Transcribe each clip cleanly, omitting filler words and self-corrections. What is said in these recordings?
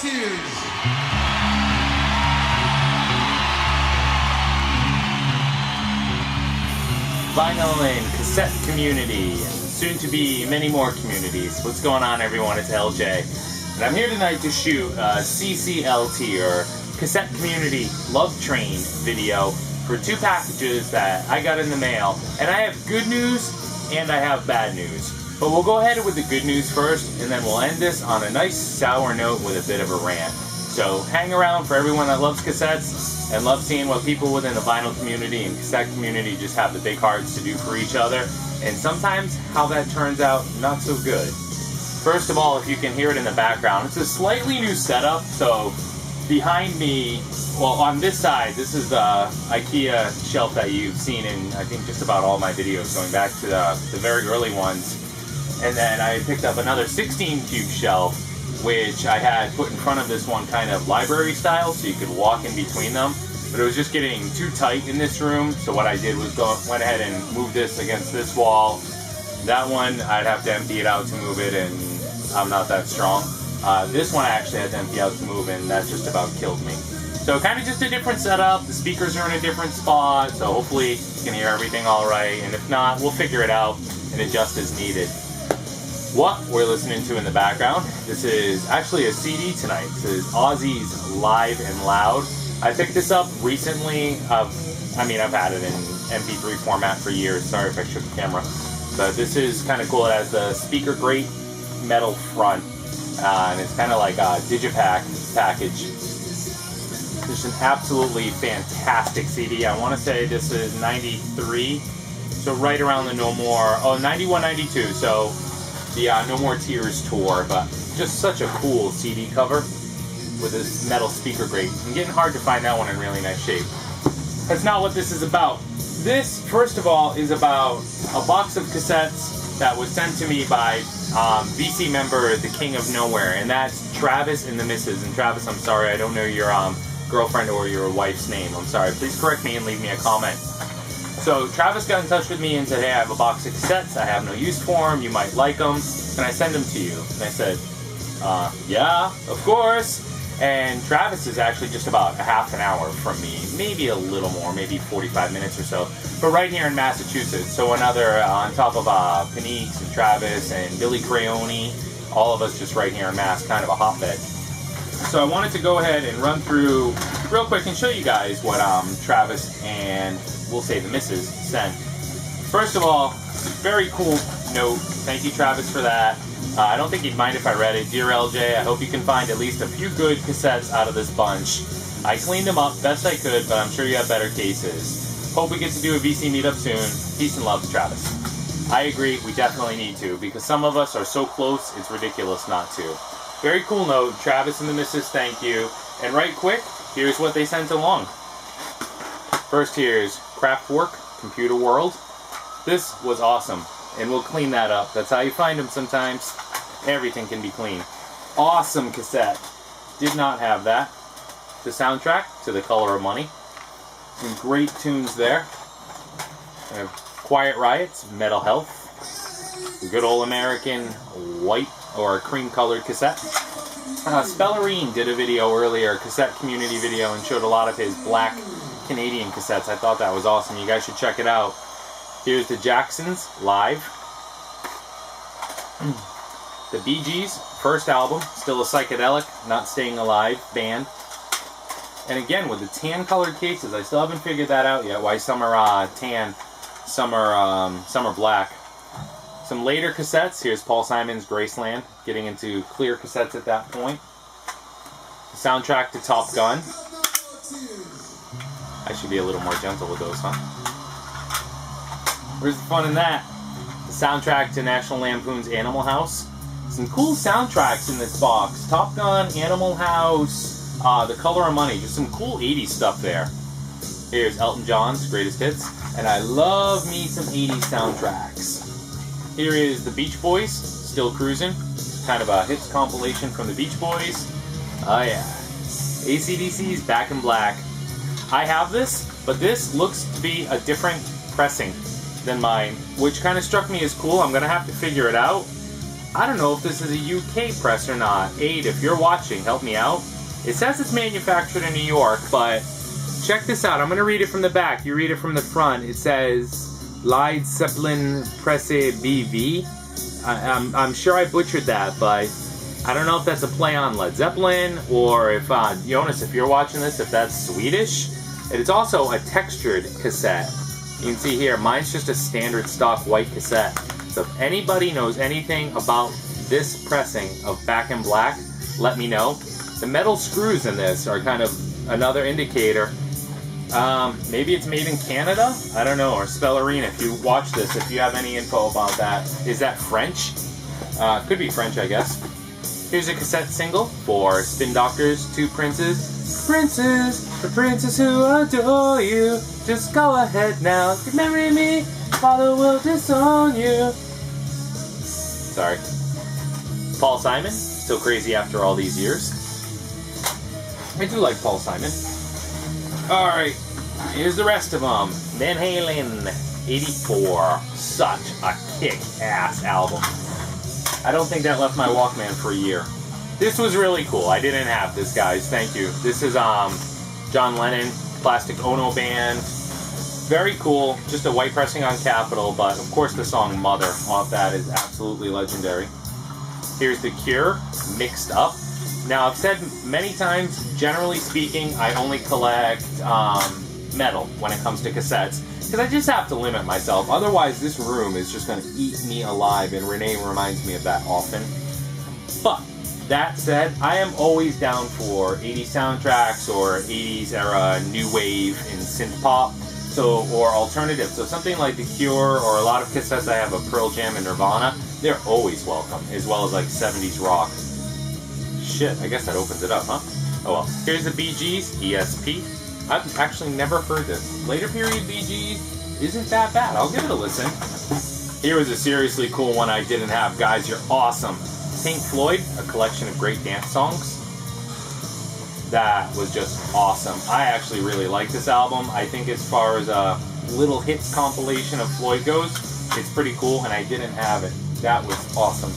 Tears. Vinyl and cassette community, and soon to be many more communities. What's going on, everyone? It's LJ, and I'm here tonight to shoot a CCLT, or Cassette Community Love Train video for two packages that I got in the mail. And I have good news and I have bad news. But we'll go ahead with the good news first, and then we'll end this on a nice sour note with a bit of a rant. So hang around for everyone that loves cassettes and loves seeing what people within the vinyl community and cassette community just have the big hearts to do for each other, and sometimes how that turns out not so good. First of all, if you can hear it in the background, it's a slightly new setup. So behind me, well, on this side, this is the IKEA shelf that you've seen in, I think, just about all my videos, going back to the very early ones. And then I picked up another 16 cube shelf, which I had put in front of this one, kind of library style, so you could walk in between them. But it was just getting too tight in this room, so what I did was went ahead and moved this against this wall. That one, I'd have to empty it out to move it, and I'm not that strong. This one I actually had to empty out to move, and that just about killed me. So kind of just a different setup. The speakers are in a different spot, so hopefully you can hear everything all right. And if not, we'll figure it out and adjust as needed. What we're listening to in the background, this is actually a CD tonight. This is Ozzy's Live and Loud. I picked this up recently. I've had it in MP3 format for years. Sorry if I shook the camera. But this is kind of cool. It has the speaker grate metal front, and it's kind of like a digipack package. It's an absolutely fantastic CD. I want to say this is 93, so right around the 91, 92. So the No More Tears tour, but just such a cool CD cover with this metal speaker grate. I'm getting hard to find that one in really nice shape. That's not what this is about. This, first of all, is about a box of cassettes that was sent to me by VC member The King of Nowhere, and that's Travis and the Missus. And Travis, I'm sorry, I don't know your girlfriend or your wife's name. I'm sorry. Please correct me and leave me a comment. So Travis got in touch with me and said, hey, I have a box of cassettes. I have no use for them. You might like them. Can I send them to you? And I said, yeah, of course. And Travis is actually just about a half an hour from me, maybe a little more, maybe 45 minutes or so, but right here in Massachusetts. So another, on top of Panique and Travis and Billy Creone, all of us just right here in Mass, kind of a hotbed. So I wanted to go ahead and run through real quick and show you guys what Travis and, we'll say, the Missus sent. First of all, very cool note. Thank you, Travis, for that. I don't think he'd mind if I read it. Dear LJ, I hope you can find at least a few good cassettes out of this bunch. I cleaned them up best I could, but I'm sure you have better cases. Hope we get to do a VC meetup soon. Peace and love, Travis. I agree, we definitely need to, because some of us are so close, it's ridiculous not to. Very cool note. Travis and the Missus, thank you. And right quick, here's what they sent along. First, here's Craftwork, Computer World. This was awesome, and we'll clean that up. That's how you find them sometimes. Everything can be clean. Awesome cassette. Did not have that. The soundtrack to The Color of Money. Some great tunes there. We have Quiet Riot's Metal Health. Good old American white or cream-colored cassette. Spellerine did a video earlier, a cassette community video, and showed a lot of his black Canadian cassettes. I thought that was awesome. You guys should check it out. Here's the Jacksons live. The Bee Gees first album, still a psychedelic, not staying alive band. And again, with the tan-colored cases, I still haven't figured that out yet. Why some are tan, some are black. Some later cassettes. Here's Paul Simon's Graceland, getting into clear cassettes at that point. The soundtrack to Top Gun. I should be a little more gentle with those, huh? Where's the fun in that? The soundtrack to National Lampoon's Animal House. Some cool soundtracks in this box. Top Gun, Animal House, The Color of Money. Just some cool 80s stuff there. Here's Elton John's Greatest Hits. And I love me some 80s soundtracks. Here is the Beach Boys, Still Cruising. Kind of a hits compilation from the Beach Boys. Oh yeah. AC/DC's Back in Black. I have this, but this looks to be a different pressing than mine, which kind of struck me as cool. I'm going to have to figure it out. I don't know if this is a UK press or not. Aid, if you're watching, help me out. It says it's manufactured in New York, but check this out. I'm going to read it from the back. You read it from the front. It says Lyd Zeppelin Presse BV. I'm sure I butchered that, but I don't know if that's a play on Led Zeppelin, or if, Jonas, if you're watching this, if that's Swedish. It's also a textured cassette. You can see here, mine's just a standard stock white cassette. So if anybody knows anything about this pressing of Back in Black, let me know. The metal screws in this are kind of another indicator. Maybe it's made in Canada? I don't know, or Spellerina. If you watch this, if you have any info about that. Is that French? Could be French, I guess. Here's a cassette single for Spin Doctors, Two Princes. Princes, the princess who adore you. Just go ahead now, marry me, father will disown you. Sorry. Paul Simon, still crazy after all these years. I do like Paul Simon. Alright, here's the rest of them. Van Halen, 84. Such a kick-ass album. I don't think that left my Walkman for a year. This was really cool. I didn't have this, guys. Thank you. This is John Lennon, Plastic Ono Band. Very cool. Just a white pressing on Capitol, but of course the song Mother off that is absolutely legendary. Here's The Cure, Mixed Up. Now, I've said many times, generally speaking, I only collect metal when it comes to cassettes, because I just have to limit myself. Otherwise, this room is just going to eat me alive, and Renee reminds me of that often. But, that said, I am always down for 80s soundtracks or 80s era new wave and synth pop, or alternative. So something like The Cure, or a lot of cassettes I have of Pearl Jam and Nirvana, they're always welcome, as well as like 70s rock. Shit, I guess that opens it up, huh? Oh well. Here's the Bee Gees, ESP. I've actually never heard this. Later period Bee Gees isn't that bad. I'll give it a listen. Here was a seriously cool one I didn't have. Guys, you're awesome. Pink Floyd, a collection of great dance songs. That was just awesome. I actually really like this album. I think as far as a little hits compilation of Floyd goes, it's pretty cool, and I didn't have it. That was awesome.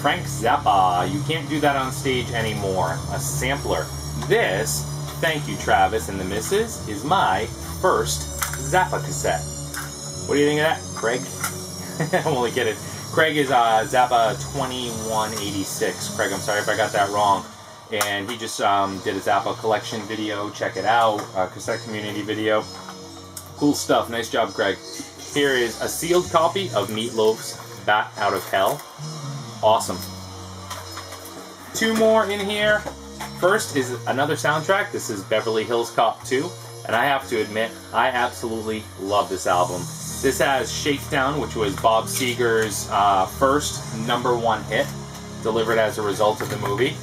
Frank Zappa, you can't do that on stage anymore. A sampler. This, thank you Travis and the missus, is my first Zappa cassette. What do you think of that, Craig? I'm only kidding. Craig is Zappa 2186. Craig, I'm sorry if I got that wrong. And he just did a Zappa collection video. Check it out. Cassette community video. Cool stuff. Nice job, Craig. Here is a sealed copy of Meatloaf's Bat Out of Hell. Awesome. Two more in here. First is another soundtrack. This is Beverly Hills Cop 2. And I have to admit, I absolutely love this album. This has Shakedown, which was Bob Seger's first #1 hit, delivered as a result of the movie.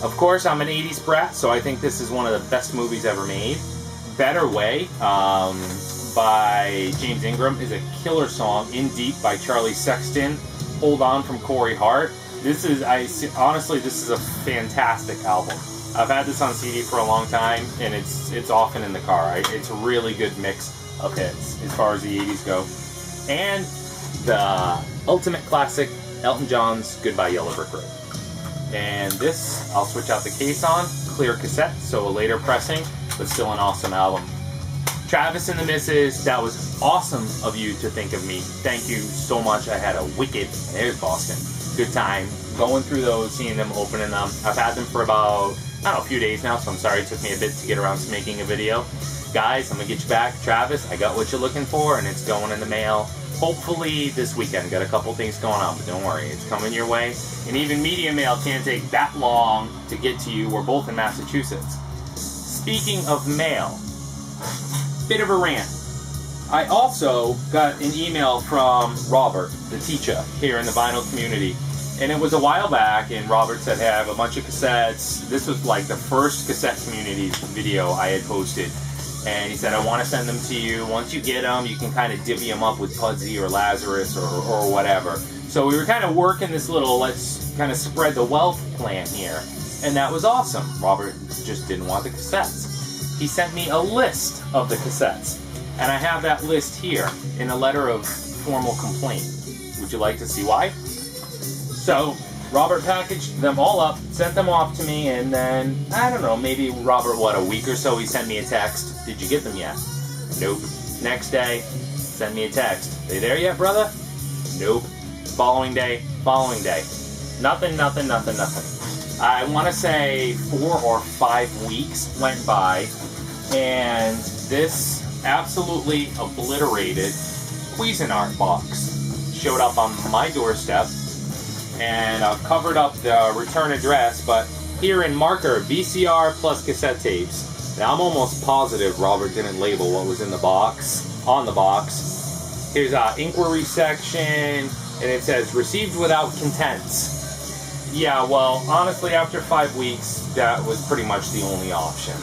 Of course, I'm an 80s brat, so I think this is one of the best movies ever made. Better Way by James Ingram is a killer song. In Deep by Charlie Sexton. Hold On from Corey Hart. Honestly, this is a fantastic album. I've had this on CD for a long time, and it's often in the car. It's a really good mix of hits as far as the 80s go. And the ultimate classic, Elton John's Goodbye Yellow Brick Road. And this, I'll switch out the case on, clear cassette, so a later pressing, but still an awesome album. Travis and the missus, that was awesome of you to think of me. Thank you so much. I had a wicked, there's Boston, good time going through those, seeing them, opening them. I've had them for about, I don't know, a few days now, so I'm sorry it took me a bit to get around to making a video. Guys, I'm going to get you back. Travis, I got what you're looking for, and it's going in the mail. Hopefully this weekend. Got a couple things going on, but don't worry, it's coming your way. And even media mail can't take that long to get to you. We're both in Massachusetts. Speaking of mail, bit of a rant. I also got an email from Robert, the teacher, here in the vinyl community. And it was a while back, and Robert said, hey, I have a bunch of cassettes. This was like the first cassette community video I had posted. And he said, I want to send them to you. Once you get them, you can kind of divvy them up with Pudsey or Lazarus or whatever. So we were kind of working this little, let's kind of spread the wealth plan here. And that was awesome. Robert just didn't want the cassettes. He sent me a list of the cassettes. And I have that list here in a letter of formal complaint. Would you like to see why? So Robert packaged them all up, sent them off to me, and then, I don't know, maybe Robert, a week or so, he sent me a text. Did you get them yet? Nope. Next day, send me a text. They there yet, brother? Nope. Following day. Nothing. I want to say 4 or 5 weeks went by, and this absolutely obliterated Cuisinart box showed up on my doorstep, and I've covered up the return address, but here in marker, VCR plus cassette tapes. Now I'm almost positive Robert didn't label what was in the box, on the box. Here's an inquiry section, and it says, received without contents. Yeah, well, honestly, after 5 weeks, that was pretty much the only option.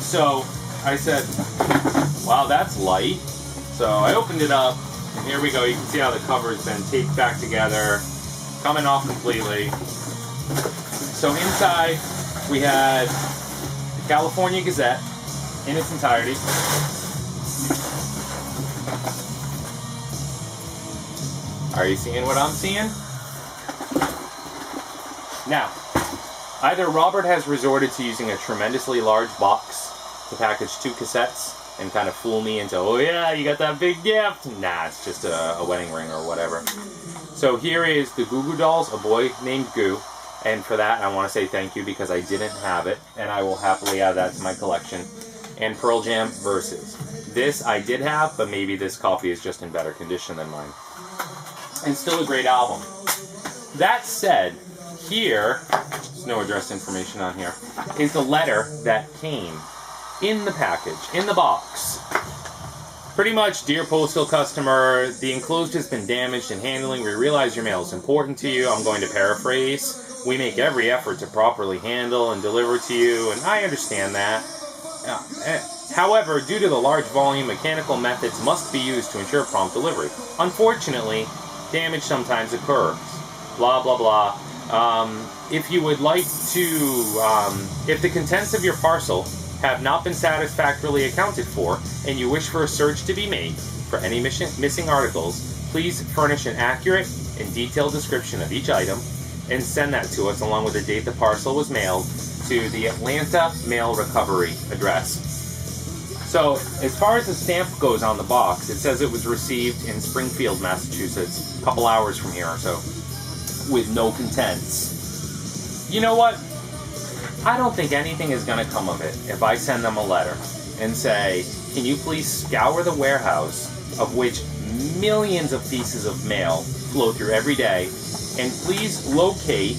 So I said, wow, that's light. So I opened it up, and here we go. You can see how the cover's been taped back together, coming off completely. So inside, we had the California Gazette in its entirety. Are you seeing what I'm seeing? Now, either Robert has resorted to using a tremendously large box to package 2 cassettes and kind of fool me into, oh yeah, you got that big gift. Nah, it's just a wedding ring or whatever. So here is the Goo Goo Dolls, A Boy Named Goo. And for that, I want to say thank you because I didn't have it, and I will happily add that to my collection. And Pearl Jam Versus. This I did have, but maybe this copy is just in better condition than mine. And still a great album. That said, here, there's no address information on here, is the letter that came in the package, in the box. Pretty much, dear postal customer, the enclosed has been damaged in handling. We realize your mail is important to you. I'm going to paraphrase. We make every effort to properly handle and deliver to you, and I understand that. However, due to the large volume, mechanical methods must be used to ensure prompt delivery. Unfortunately, damage sometimes occurs. Blah, blah, blah. If you would like to, if the contents of your parcel have not been satisfactorily accounted for, and you wish for a search to be made for any missing articles, please furnish an accurate and detailed description of each item, and send that to us along with the date the parcel was mailed to the Atlanta Mail Recovery address. So, as far as the stamp goes on the box, it says it was received in Springfield, Massachusetts, a couple hours from here or so, with no contents. You know what? I don't think anything is going to come of it if I send them a letter and say, can you please scour the warehouse, of which millions of pieces of mail flow through every day, and please locate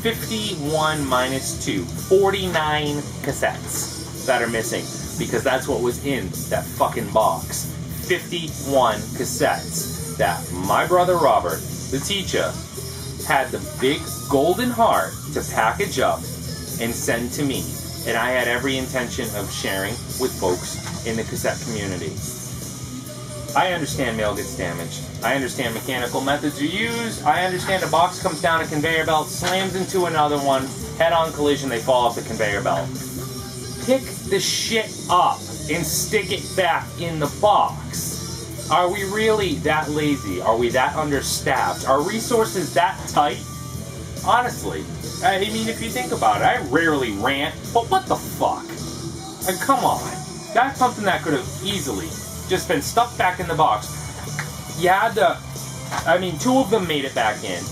51 minus 2, 49 cassettes that are missing, because that's what was in that fucking box. 51 cassettes that my brother Robert, the teacher, had the big golden heart to package up and send to me. And I had every intention of sharing with folks in the cassette community. I understand mail gets damaged. I understand mechanical methods are used. I understand a box comes down a conveyor belt, slams into another one, head-on collision, they fall off the conveyor belt. Pick the shit up and stick it back in the box. Are we really that lazy? Are we that understaffed? Are resources that tight? Honestly, I mean, if you think about it, I rarely rant, but what the fuck? And come on. That's something that could have easily just been stuck back in the box. You had to, I mean, 2 of them made it back in.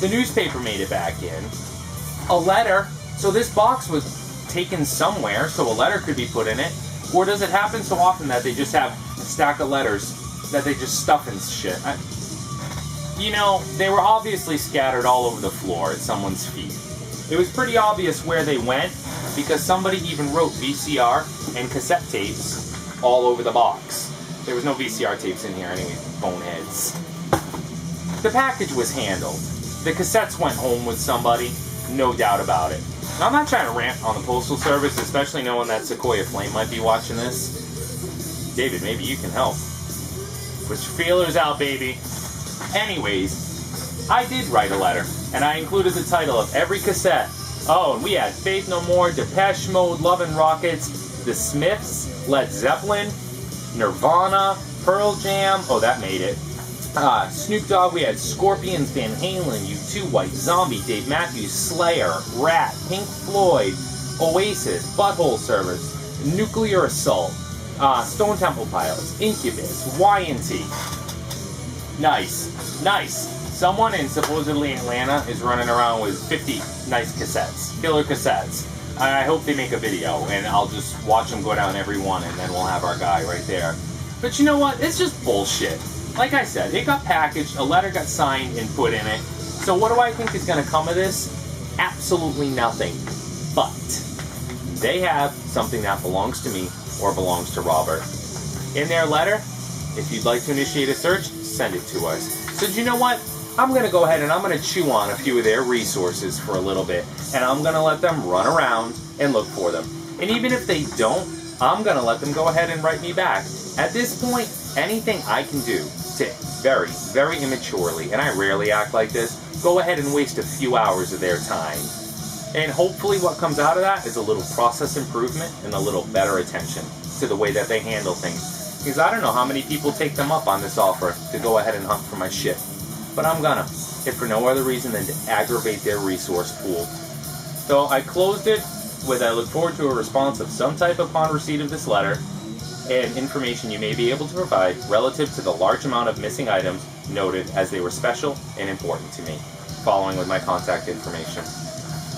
The newspaper made it back in. A letter, so this box was taken somewhere, so a letter could be put in it. Or does it happen so often that they just have a stack of letters that they just stuff in shit? You know, they were obviously scattered all over the floor at someone's feet. It was pretty obvious where they went, because somebody even wrote VCR and cassette tapes all over the box. There was no VCR tapes in here anyway, boneheads. The package was handled. The cassettes went home with somebody, no doubt about it. Now, I'm not trying to rant on the Postal Service, especially knowing that Sequoia Flame might be watching this. David, maybe you can help. Put your feelers out, baby. Anyways, I did write a letter, and I included the title of every cassette. Oh, and we had Faith No More, Depeche Mode, Love and Rockets, The Smiths, Led Zeppelin, Nirvana, Pearl Jam, oh, that made it, Snoop Dogg, we had Scorpions, Van Halen, U2, White Zombie, Dave Matthews, Slayer, Rat, Pink Floyd, Oasis, Butthole Service, Nuclear Assault, Stone Temple Pilots, Incubus, Y&T. Nice. Someone in supposedly Atlanta is running around with 50 nice cassettes, killer cassettes. I hope they make a video, and I'll just watch them go down every one, and then we'll have our guy right there. But you know what? It's just bullshit. Like I said, it got packaged, a letter got signed and put in it. So what do I think is going to come of this? Absolutely nothing. But they have something that belongs to me or belongs to Robert. In their letter, if you'd like to initiate a search, send it to us. So do you know what? I'm going to go ahead and I'm going to chew on a few of their resources for a little bit. And I'm going to let them run around and look for them. And even if they don't, I'm going to let them go ahead and write me back. At this point, anything I can do to very, very immaturely, and I rarely act like this, go ahead and waste a few hours of their time. And hopefully what comes out of that is a little process improvement and a little better attention to the way that they handle things. Because I don't know how many people take them up on this offer to go ahead and hunt for my shit. But I'm gonna, if for no other reason than to aggravate their resource pool. So I closed it with I look forward to a response of some type upon receipt of this letter and information you may be able to provide relative to the large amount of missing items noted as they were special and important to me, following with my contact information.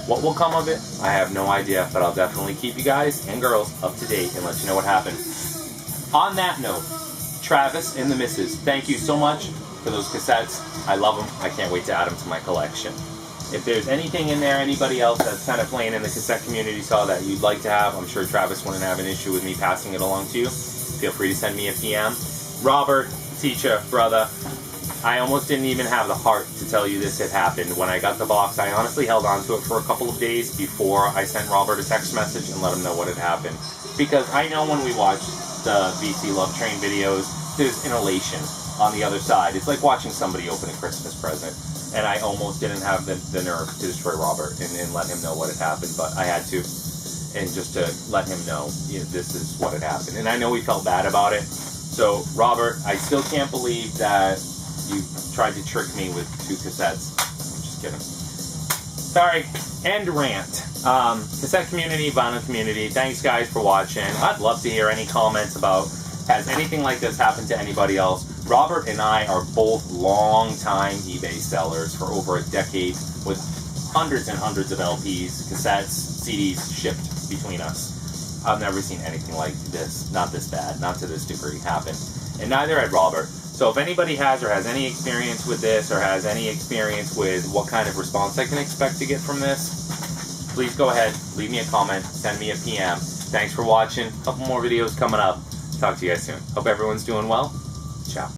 What will come of it, I have no idea, but I'll definitely keep you guys and girls up to date and let you know what happened. On that note, Travis and the missus, thank you so much for those cassettes. I love them. I can't wait to add them to my collection. If there's anything in there, anybody else that's kind of playing in the cassette community saw that you'd like to have, I'm sure Travis wouldn't have an issue with me passing it along to you. Feel free to send me a PM. Robert, teacher, brother, I almost didn't even have the heart to tell you this had happened. When I got the box, I honestly held on to it for a couple of days before I sent Robert a text message and let him know what had happened. Because I know when we watch the VC Love Train videos, there's an elation on the other side. It's like watching somebody open a Christmas present. And I almost didn't have the nerve to destroy Robert and let him know what had happened, but I had to. And just to let him know, this is what had happened. And I know he felt bad about it. So, Robert, I still can't believe that you tried to trick me with 2 cassettes. I'm just kidding. Sorry. End rant. Cassette community, vinyl community, thanks guys for watching. I'd love to hear any comments about, has anything like this happened to anybody else? Robert and I are both long-time eBay sellers for over a decade with hundreds and hundreds of LPs, cassettes, CDs shipped between us. I've never seen anything like this, not this bad, not to this degree happen. And neither had Robert. So if anybody has or has any experience with this or has any experience with what kind of response I can expect to get from this, please go ahead, leave me a comment, send me a PM. Thanks for watching. A couple more videos coming up. Talk to you guys soon. Hope everyone's doing well. Ciao.